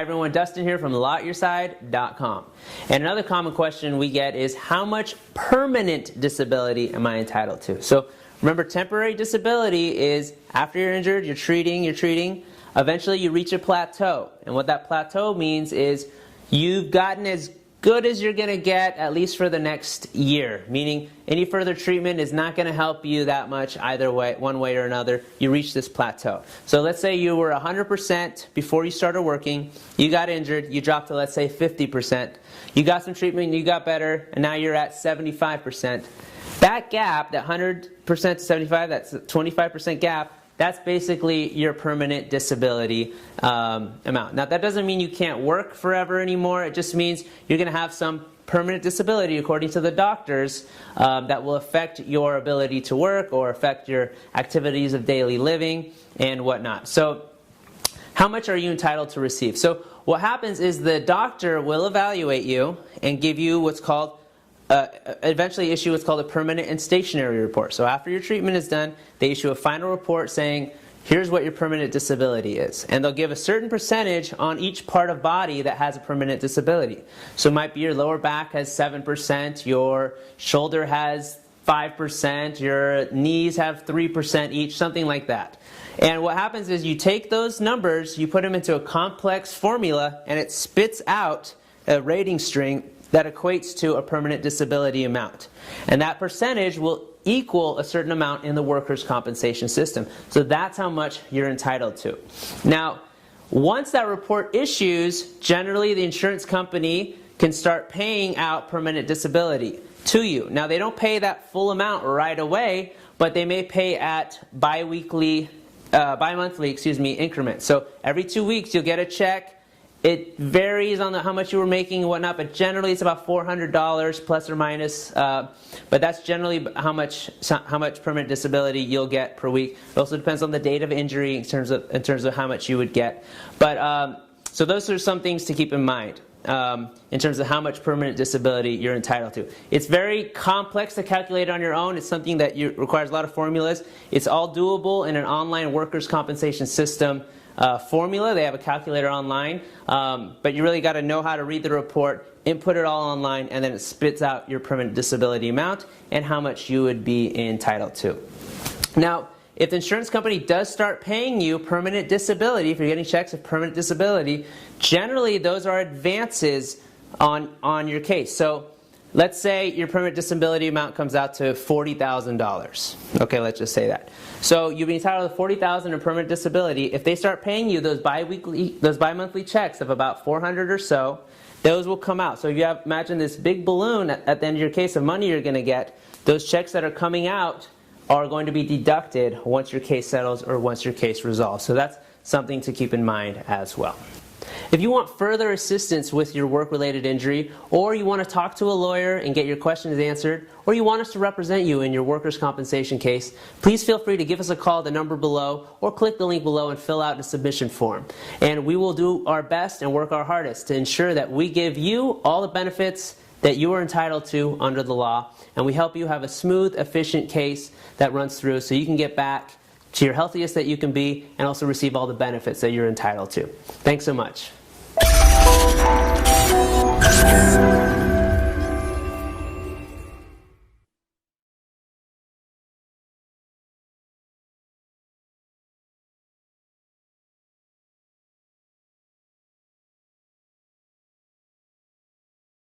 everyone, Dustin here from LawAtYourSide.com. And another common question we get is, how much permanent disability am I entitled to? So remember, temporary disability is after you're injured, you're treating, eventually you reach a plateau. And what that plateau means is you've gotten as good as you're going to get, at least for the next year, meaning any further treatment is not going to help you that much either way, one way or another. You reach this plateau. So let's say you were 100% before you started working, you got injured, you dropped to, let's say, 50%. You got some treatment, you got better, and now you're at 75%. That gap, that 100% to 75, that's a 25% gap, that's basically your permanent disability amount. Now, that doesn't mean you can't work forever anymore. It just means you're going to have some permanent disability, according to the doctors, that will affect your ability to work or affect your activities of daily living and whatnot. So, how much are you entitled to receive? So, what happens is the doctor will evaluate you and give you what's called eventually issue what's called a permanent and stationary report. So after your treatment is done, they issue a final report saying, here's what your permanent disability is. And they'll give a certain percentage on each part of body that has a permanent disability. So it might be your lower back has 7%, your shoulder has 5%, your knees have 3% each, something like that. And what happens is you take those numbers, you put them into a complex formula, and it spits out a rating string that equates to a permanent disability amount. And that percentage will equal a certain amount in the workers' compensation system. So that's how much you're entitled to. Now, once that report issues, generally the insurance company can start paying out permanent disability to you. Now, they don't pay that full amount right away, but they may pay at bi-monthly increments. So every 2 weeks you'll get a check. It varies on how much you were making and whatnot, but generally it's about $400 plus or minus. But that's generally how much permanent disability you'll get per week. It also depends on the date of injury in terms of how much you would get. But so those are some things to keep in mind in terms of how much permanent disability you're entitled to. It's very complex to calculate on your own. It's something that requires a lot of formulas. It's all doable in an online workers' compensation system formula. They have a calculator online, but you really got to know how to read the report, input it all online, and then it spits out your permanent disability amount and how much you would be entitled to. Now, if the insurance company does start paying you permanent disability, if you're getting checks of permanent disability, generally those are advances on your case. So let's say your permanent disability amount comes out to $40,000. Okay, let's just say that. So you'll be entitled to $40,000 in permanent disability. If they start paying you those bi-monthly checks of about $400 or so, those will come out. So if you imagine this big balloon at the end of your case of money you're going to get, those checks that are coming out are going to be deducted once your case settles or once your case resolves. So that's something to keep in mind as well. If you want further assistance with your work-related injury, or you want to talk to a lawyer and get your questions answered, or you want us to represent you in your workers' compensation case, please feel free to give us a call at the number below, or click the link below and fill out a submission form. And we will do our best and work our hardest to ensure that we give you all the benefits that you are entitled to under the law, and we help you have a smooth, efficient case that runs through so you can get back to your healthiest that you can be and also receive all the benefits that you're entitled to. Thanks so much.